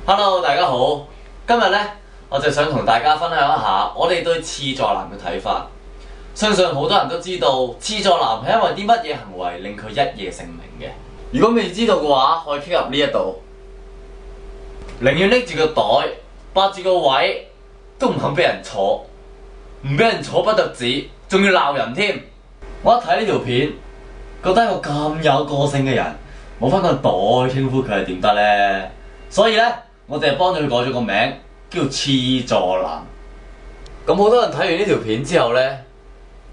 Hello， 大家好。今日呢，我就想同大家分享一下我哋對廁助男嘅睇法。相信好多人都知道廁助男係因為啲乜嘢行為令佢一夜成名嘅。如果未知道嘅話，可以 click 入呢一度。寧願拎住個袋，霸住個位，都唔肯俾人坐，唔俾人坐不特止，仲要鬧人添。我一睇呢條片，覺得一個咁有個性嘅人，冇返個袋稱呼佢係點得呢？所以呢，我哋係幫咗佢改咗個名，叫廁助男。咁好多人睇完呢條片之後呢，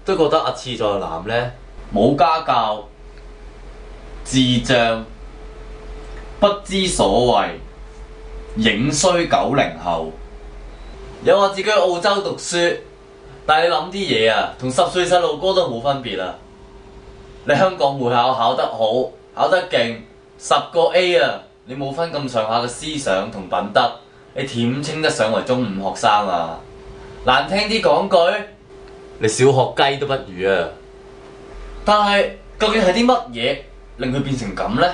都覺得阿廁助男呢冇家教、智障、不知所謂、影衰90後，又話自己去澳洲讀書，但係你諗啲嘢啊，同10歲細路哥都冇分別啊！你香港會考考得好，考得勁，10個 A 啊！你冇分咁上下嘅思想同品德，你點稱得上為中五學生啊？難聽啲講句，你小學雞都不如啊！但係究竟係啲乜嘢令佢變成咁呢？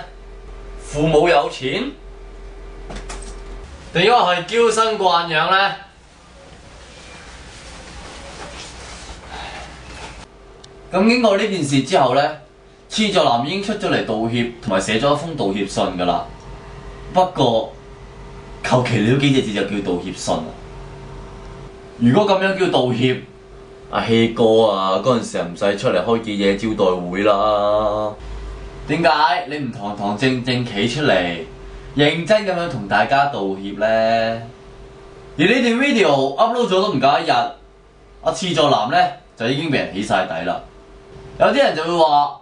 父母有錢，定因為係嬌生慣養呢？咁經過呢件事之後呢，廁助男已經出咗嚟道歉，同埋寫咗一封道歉信㗎啦。不過求其了幾隻字就叫道歉信啊！如果咁樣叫道歉，阿希哥啊嗰陣時唔使出嚟開記者招待會啦。點解你唔堂堂正正企出嚟，認真咁樣同大家道歉呢？而呢段 video upload 咗都唔夠一日，阿廁助男呢就已經俾人起晒底啦。有啲人就會話：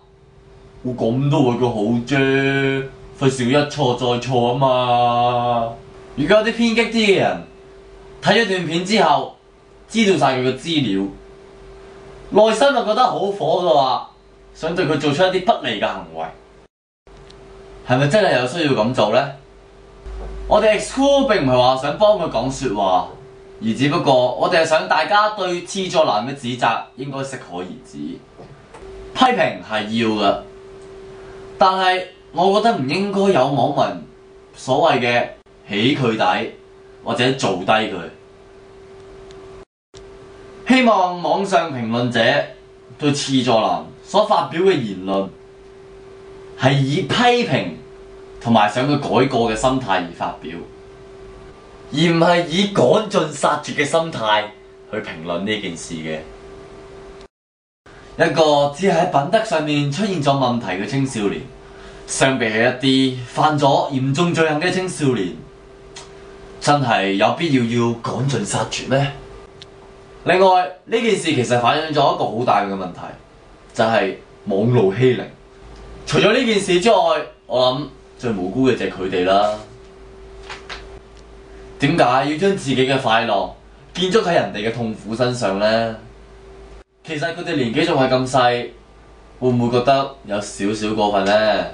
我咁都為佢好啫，費事一錯再錯啊嘛！如果有啲偏激啲嘅人睇咗段片之後，知道晒佢嘅資料，內心就覺得好火嘅話，想對佢做出一啲不利嘅行為，係咪真係有需要咁做呢？我哋 X-Cool 並唔係話想幫佢講説話，而只不過我哋係想大家對廁助男嘅指責應該適可而止，批評係要嘅，但係我覺得唔應該有網民所謂嘅起佢底或者做低佢。希望網上評論者對廁助男所發表嘅言論係以批評同埋想佢改過嘅心態而發表，而唔係以趕盡殺絕嘅心態去評論呢件事嘅。一個只係喺品德上面出現咗問題嘅青少年，相比起一啲犯咗嚴重罪行嘅青少年，真係有必要趕盡殺絕咩？另外呢件事其實反映咗一個好大嘅問題，就係網絡欺凌。除咗呢件事之外，我諗最無辜嘅就係佢哋啦。點解要將自己嘅快樂建築喺人哋嘅痛苦身上呢？其實佢哋年紀仲係咁細，會唔會覺得有少少過分呢？